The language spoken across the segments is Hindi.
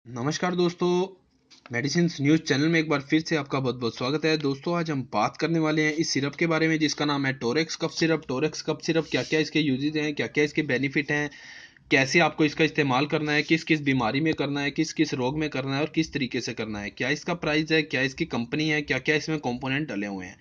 नमस्कार दोस्तों, मेडिसिन न्यूज़ चैनल में एक बार फिर से आपका बहुत बहुत स्वागत है। दोस्तों आज हम बात करने वाले हैं इस सिरप के बारे में जिसका नाम है Torex cough syrup. Torex cough syrup क्या क्या इसके यूजेज हैं, क्या क्या इसके बेनिफिट हैं, कैसे आपको इसका इस्तेमाल करना है, किस किस बीमारी में करना है, किस किस रोग में करना है और किस तरीके से करना है, क्या इसका प्राइस है, क्या इसकी कंपनी है, क्या क्या इसमें कंपोनेंट डले हुए हैं।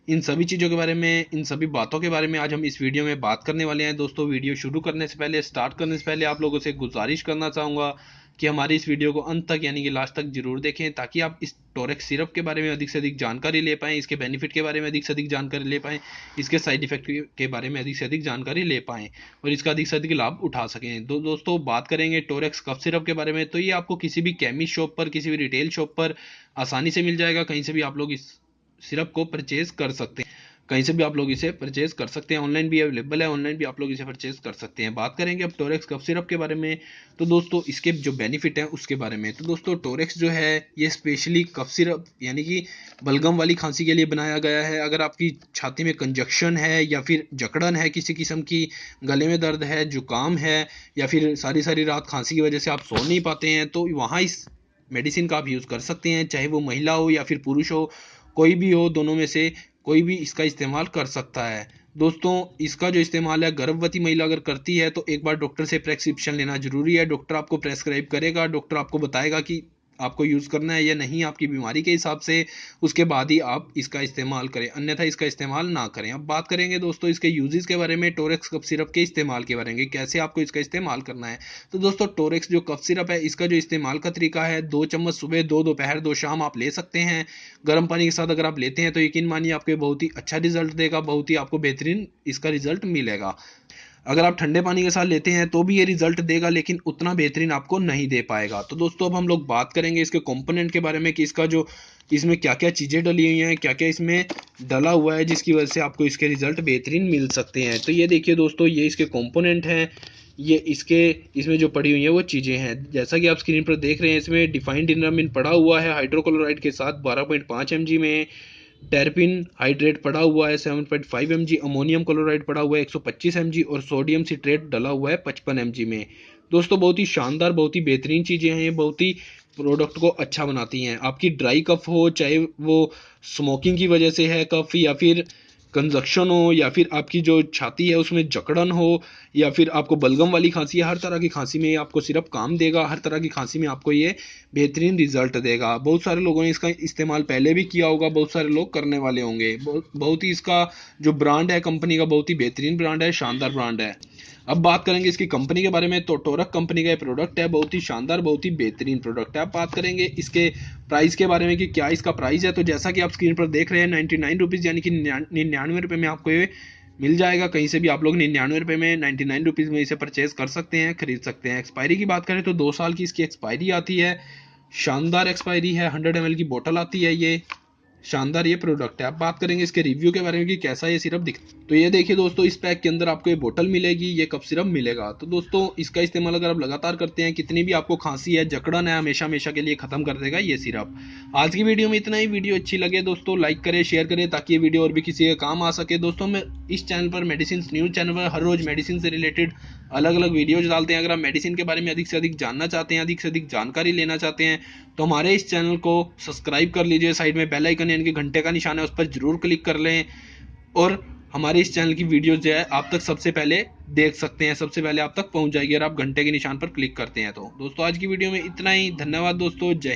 इन सभी चीज़ों के बारे में, इन सभी बातों के बारे में आज हम इस वीडियो में बात करने वाले हैं। दोस्तों वीडियो शुरू करने से पहले, स्टार्ट करने से पहले आप लोगों से गुजारिश करना चाहूँगा कि हमारी इस वीडियो को अंत तक यानी कि लास्ट तक जरूर देखें ताकि आप इस टोरेक्स सिरप के बारे में अधिक से अधिक जानकारी ले पाएँ, इसके बेनिफिट के बारे में अधिक से अधिक जानकारी ले पाएँ, इसके साइड इफेक्ट के बारे में अधिक से अधिक जानकारी ले पाएँ और इसका अधिक से अधिक लाभ उठा सकें। दोस्तों बात करेंगे टोरेक्स कफ सिरप के बारे में, तो ये आपको किसी भी केमिस्ट शॉप पर, किसी भी रिटेल शॉप पर आसानी से मिल जाएगा। कहीं से भी आप लोग इस सिरप को परचेज कर सकते हैं, कहीं से भी आप लोग इसे परचेज कर सकते हैं। ऑनलाइन भी अवेलेबल है, ऑनलाइन भी आप लोग इसे परचेज कर सकते हैं। बात करेंगे अब टोरेक्स कफ सिरप के बारे में, तो दोस्तों इसके जो बेनिफिट हैं उसके बारे में। तो दोस्तों टोरेक्स जो है ये स्पेशली कफ सिरप यानी कि बलगम वाली खांसी के लिए बनाया गया है। अगर आपकी छाती में कंजक्शन है या फिर जकड़न है, किसी किस्म की गले में दर्द है, जुकाम है या फिर सारी सारी रात खांसी की वजह से आप सो नहीं पाते हैं, तो वहाँ इस मेडिसिन का आप यूज़ कर सकते हैं। चाहे वो महिला हो या फिर पुरुष हो, कोई भी हो, दोनों में से कोई भी इसका इस्तेमाल कर सकता है। दोस्तों इसका जो इस्तेमाल है गर्भवती महिला अगर करती है तो एक बार डॉक्टर से प्रेस्क्रिप्शन लेना जरूरी है। डॉक्टर आपको प्रेस्क्राइब करेगा, डॉक्टर आपको बताएगा कि आपको यूज़ करना है या नहीं आपकी बीमारी के हिसाब से, उसके बाद ही आप इसका इस्तेमाल करें, अन्यथा इसका इस्तेमाल ना करें। अब बात करेंगे दोस्तों इसके यूजेस के बारे में, टोरेक्स कफ सिरप के इस्तेमाल के बारे में, कैसे आपको इसका इस्तेमाल करना है। तो दोस्तों टोरेक्स जो कफ सिरप है इसका जो इस्तेमाल का तरीका है, 2 चम्मच सुबह, 2 दोपहर, 2 शाम आप ले सकते हैं। गर्म पानी के साथ अगर आप लेते हैं तो यकीन मानिए आपको बहुत ही अच्छा रिजल्ट देगा, बहुत ही आपको बेहतरीन इसका रिजल्ट मिलेगा। अगर आप ठंडे पानी के साथ लेते हैं तो भी ये रिजल्ट देगा, लेकिन उतना बेहतरीन आपको नहीं दे पाएगा। तो दोस्तों अब हम लोग बात करेंगे इसके कंपोनेंट के बारे में कि इसका जो इसमें क्या क्या चीज़ें डली हुई हैं, क्या क्या इसमें डला हुआ है जिसकी वजह से आपको इसके रिजल्ट बेहतरीन मिल सकते हैं। तो ये देखिए दोस्तों, ये इसके कंपोनेंट हैं, ये इसके इसमें जो पड़ी हुई है वो चीज़ें हैं। जैसा कि आप स्क्रीन पर देख रहे हैं, इसमें डिफाइंड इनरामिन पड़ा हुआ है हाइड्रोक्लोराइड के साथ 12.5 mg में, टेरपिन हाइड्रेट पड़ा हुआ है 7.5 mg, अमोनियम क्लोराइड पड़ा हुआ है 125 mg और सोडियम सिट्रेट डला हुआ है 55 mg में। दोस्तों बहुत ही शानदार, बहुत ही बेहतरीन चीज़ें हैं, बहुत ही प्रोडक्ट को अच्छा बनाती हैं। आपकी ड्राई कफ हो, चाहे वो स्मोकिंग की वजह से है कफ, या फिर कंजक्शन हो, या फिर आपकी जो छाती है उसमें जकड़न हो, या फिर आपको बलगम वाली खांसी है, हर तरह की खांसी में आपको सिरप काम देगा, हर तरह की खांसी में आपको ये बेहतरीन रिजल्ट देगा। बहुत सारे लोगों ने इसका इस्तेमाल पहले भी किया होगा, बहुत सारे लोग करने वाले होंगे। बहुत ही इसका जो ब्रांड है कंपनी का, बहुत ही बेहतरीन ब्रांड है, शानदार ब्रांड है। अब बात करेंगे इसकी कंपनी के बारे में, तो टोरक कंपनी का ये प्रोडक्ट है, बहुत ही शानदार, बहुत ही बेहतरीन प्रोडक्ट है। अब बात करेंगे इसके प्राइस के बारे में कि क्या इसका प्राइस है, तो जैसा कि आप स्क्रीन पर देख रहे हैं 99 रुपीज़ यानी कि 99 रुपये में आपको ये मिल जाएगा। कहीं से भी आप लोग 99 रुपये में 99 रुपीज़ में इसे परचेज कर सकते हैं, खरीद सकते हैं। एक्सपायरी की बात करें तो 2 साल की इसकी एक्सपायरी आती है, शानदार एक्सपायरी है। 100 ml की बोतल आती है, ये शानदार ये प्रोडक्ट है। अब बात करेंगे इसके रिव्यू के बारे में कि कैसा ये सिरप दिखता है, तो ये देखिए दोस्तों, इस पैक के अंदर आपको ये बोतल मिलेगी, ये कप सिरप मिलेगा। तो दोस्तों इसका इस्तेमाल अगर आप लगातार करते हैं, कितनी भी आपको खांसी है, जकड़न है, हमेशा हमेशा के लिए खत्म कर देगा ये सिरप। आज की वीडियो में इतना ही। वीडियो अच्छी लगे दोस्तों लाइक करें, शेयर करें ताकि ये वीडियो और भी किसी के काम आ सके। दोस्तों मैं इस चैनल पर, मेडिसिन न्यूज़ चैनल पर, हर रोज मेडिसिन से रिलेटेड अलग अलग वीडियोज डालते हैं। अगर आप मेडिसिन के बारे में अधिक से अधिक जानना चाहते हैं, अधिक से अधिक जानकारी लेना चाहते हैं, तो हमारे इस चैनल को सब्सक्राइब कर लीजिए। साइड में बेल आइकन यानी कि घंटे का निशान है, उस पर जरूर क्लिक कर लें और हमारे इस चैनल की वीडियो जो है आप तक सबसे पहले देख सकते हैं, सबसे पहले आप तक पहुंच जाएगी अगर आप घंटे के निशान पर क्लिक करते हैं। तो दोस्तों आज की वीडियो में इतना ही। धन्यवाद दोस्तों, जय